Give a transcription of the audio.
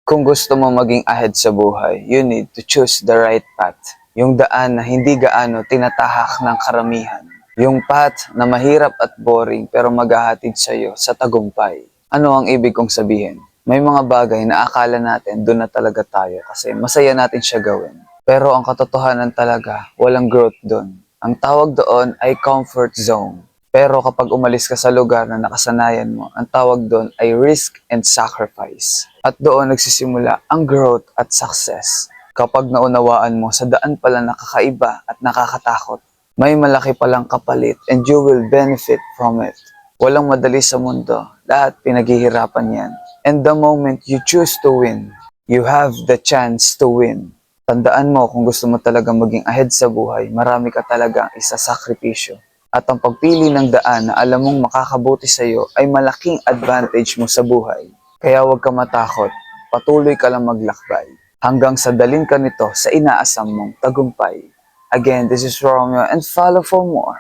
Kung gusto mo maging ahead sa buhay, you need to choose the right path. Yung daan na hindi gaano tinatahak ng karamihan. Yung path na mahirap at boring pero maghahatid sa'yo sa tagumpay. Ano ang ibig kong sabihin? May mga bagay na akala natin doon na talaga tayo kasi masaya natin siya gawin. Pero ang katotohanan talaga, walang growth doon. Ang tawag doon ay comfort zone. Pero kapag umalis ka sa lugar na nakasanayan mo, ang tawag doon ay risk and sacrifice. At doon nagsisimula ang growth at success. Kapag naunawaan mo sa daan pala nakakaiba at nakakatakot, may malaki palang kapalit and you will benefit from it. Walang madali sa mundo, lahat pinaghihirapan yan. And the moment you choose to win, you have the chance to win. Tandaan mo kung gusto mo talaga maging ahead sa buhay, marami ka talagang isasakripisyo. At ang pagpili ng daan na alam mong makakabuti sa iyo ay malaking advantage mo sa buhay. Kaya huwag ka matakot, patuloy ka lang maglakbay. Hanggang sa dalin ka nito sa inaasam mong tagumpay. Again, this is Romeo and follow for more.